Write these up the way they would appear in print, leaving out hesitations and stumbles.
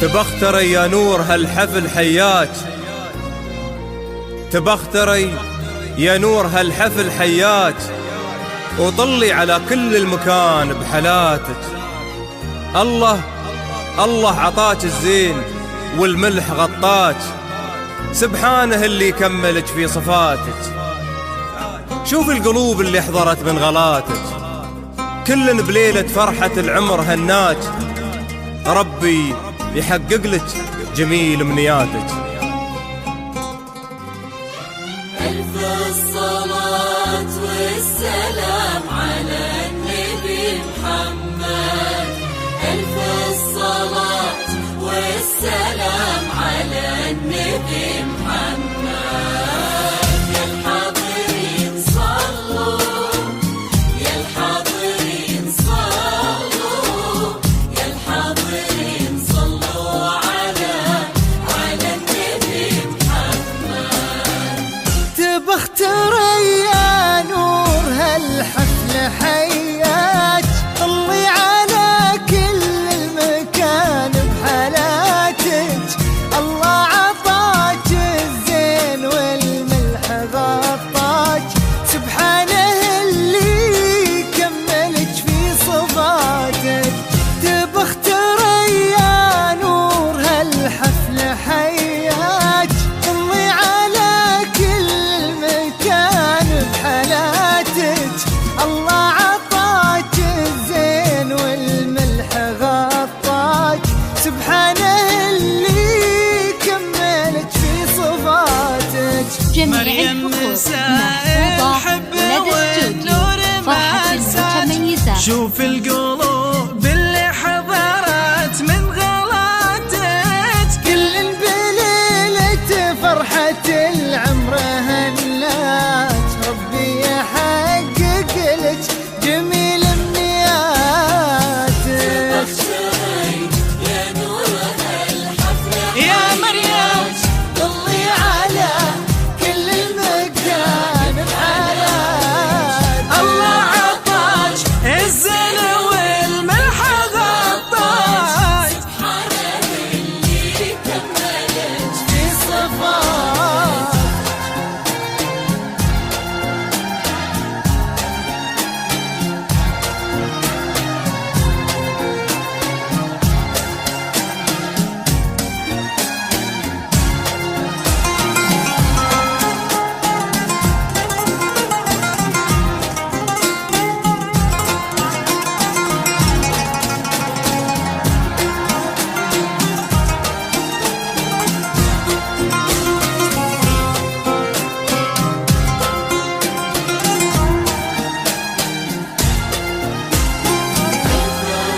تبختري يا نور هالحفل حياك، تبختري يا نور هالحفل حياك، وطلي على كل المكان بحلاتك. الله عطاك الزين والملح غطاك، سبحانه اللي يكملك في صفاتك. شوف القلوب اللي حضرت من غلاتك، كلن بليلة فرحة العمر هناك. ربي يحقق لك جميل امنياتك. ألف الصلاة والسلام على النبي محمد، ألف الصلاة والسلام على النبي محمد. يا الحاضرين صلوا، يا الحاضرين صلوا، يا الحاضرين صلوا على النبي محمد. تبختري يا نور هالحفل حياك، طلي على كل المكان بحالاتك. الله عطاك الزين والملح غطاك، سبحانه اللي كملك في صفاتك. تبختري يا نور هالحفل حياك، طلي على كل مكان بحالاتك. الله عطاك الزين والملح غطاك، سبحانه اللي كملك في صفاتك. جميع الحقوق محفوظة لدى استوديو فرحة المتميزة. شوف القلوب اللي حضرت من غلاتك، كل بليلة فرحة العمر هنات. ربي يحقق لك جميل امنياتك. يا نور هالحفل يا مريم طلي على كل المكان بحالاتك. الله عطاك الزين والملح غطاك، سبحانه اللي كملك في صفات.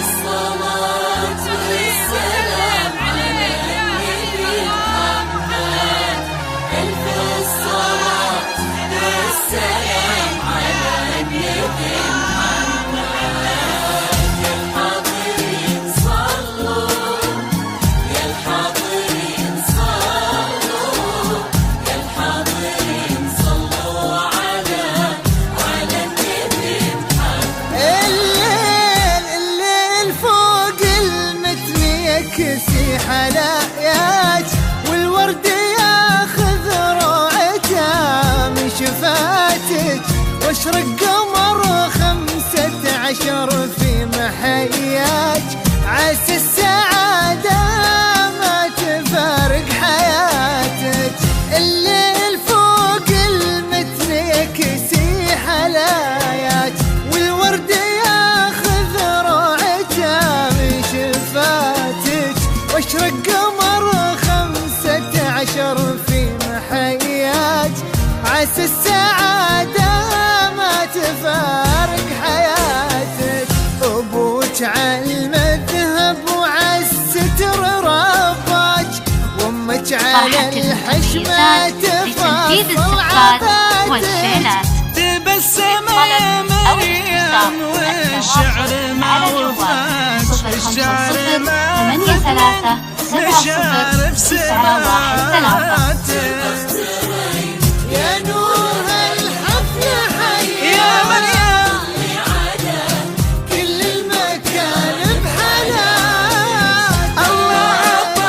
الصلاة والسلام على النبي محمد، ألف الصلاة والسلام على النبي محمد. يا الحاضرين صلوا، يا الحاضرين صلوا، يا الحاضرين صلوا على النبي محمد. الليل فوق المتن يكسي حلاياك، والورد ياخذ روعته من شفاتك. واشرق قمر 15 في محياك، عسى السعادة ما تفارق حياتك. الليل فوق المتن يكسي حلاياك، والورد ياخذ روعته من شفاتك. واشرق قمر 15 في محياك، عسى السعادة ما تفارق حياتك. أبوك عالمذهب وعالستر رباك، وأمك على الحشمة لتنفيذ تفضل الزفات والشيلات. تبسم مريم والشعر ما وفاك، الشعر ما 050 83 70 913. يا نور الحفل حي يا مريم على كل المكان بحالات. الله عطاك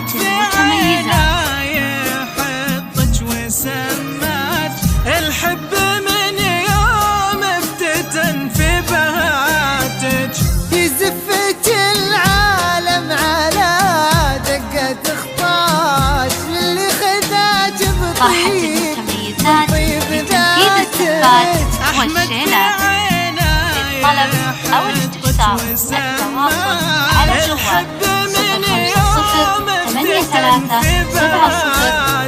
المتميزات. يحطك وسماك الحب من يوم افتتن في بهاتك. في زفة العالم على دقة خطاش للي خذاك فرحة بطيب المتميزات طيب لتنفيذ الصفات والشيلات. للطلب أو الاستفسار التواصل على جوال 050 83 70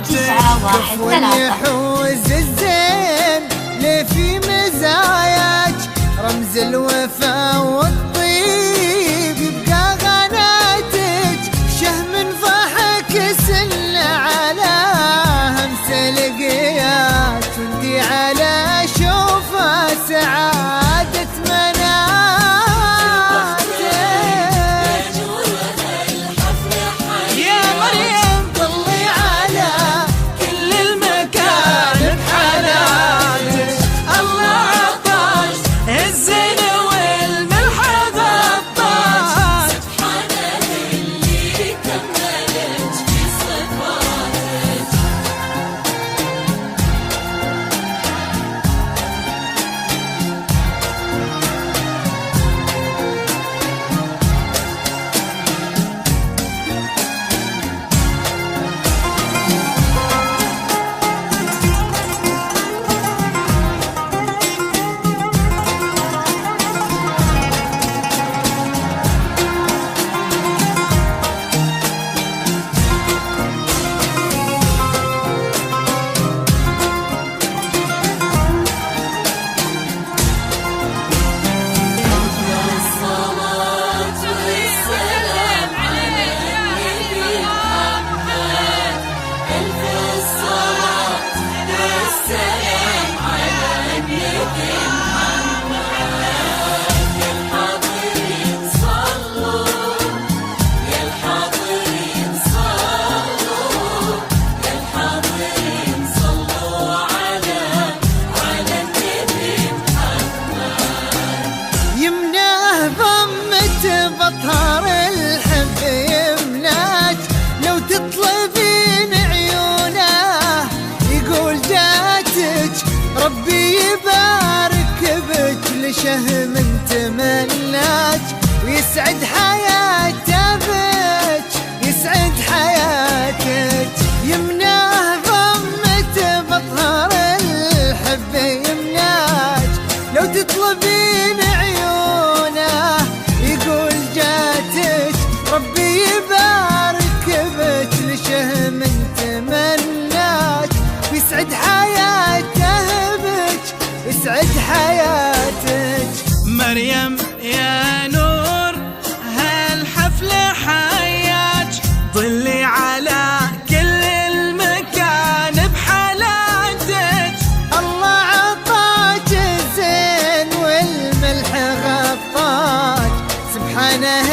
913. يحوز الزين ليه في مزاياك رمز الوفا والطيب يبقى غناتك شهم ضحك سل على همس لقيات وندي على شوفه سعادة مناتك. يا مريم طلي على كل المكان بحالاتك. الله عطاك الزين والملح غطاك. سبحانه اللي كملت في صفاتك. الصلاة والسلام على النبي محمد. ألف الصلاة والسلام على النبي محمد. يا الحاضرين صلوا، يا الحاضرين صلوا، يا الحاضرين صلوا على النبي يمناه ضمة بطهر الحب يمناك لو تطلبين عيونه يقول جاتك ربي يبارك بك لشهم تمناك ويسعد حياته بك يسعد حياتك. يمناه ضمة بطهر الحب يمناك لو تطلبين عيونه يقول جاتك ربي يبارك بك لشهم تمناك ويسعد حياته بك يسعد حياتك. مريم يا نور هالحفل حياك. ضلي على كل المكان بحالاتك. الله عطاك الزين والملح غطاك سبحانه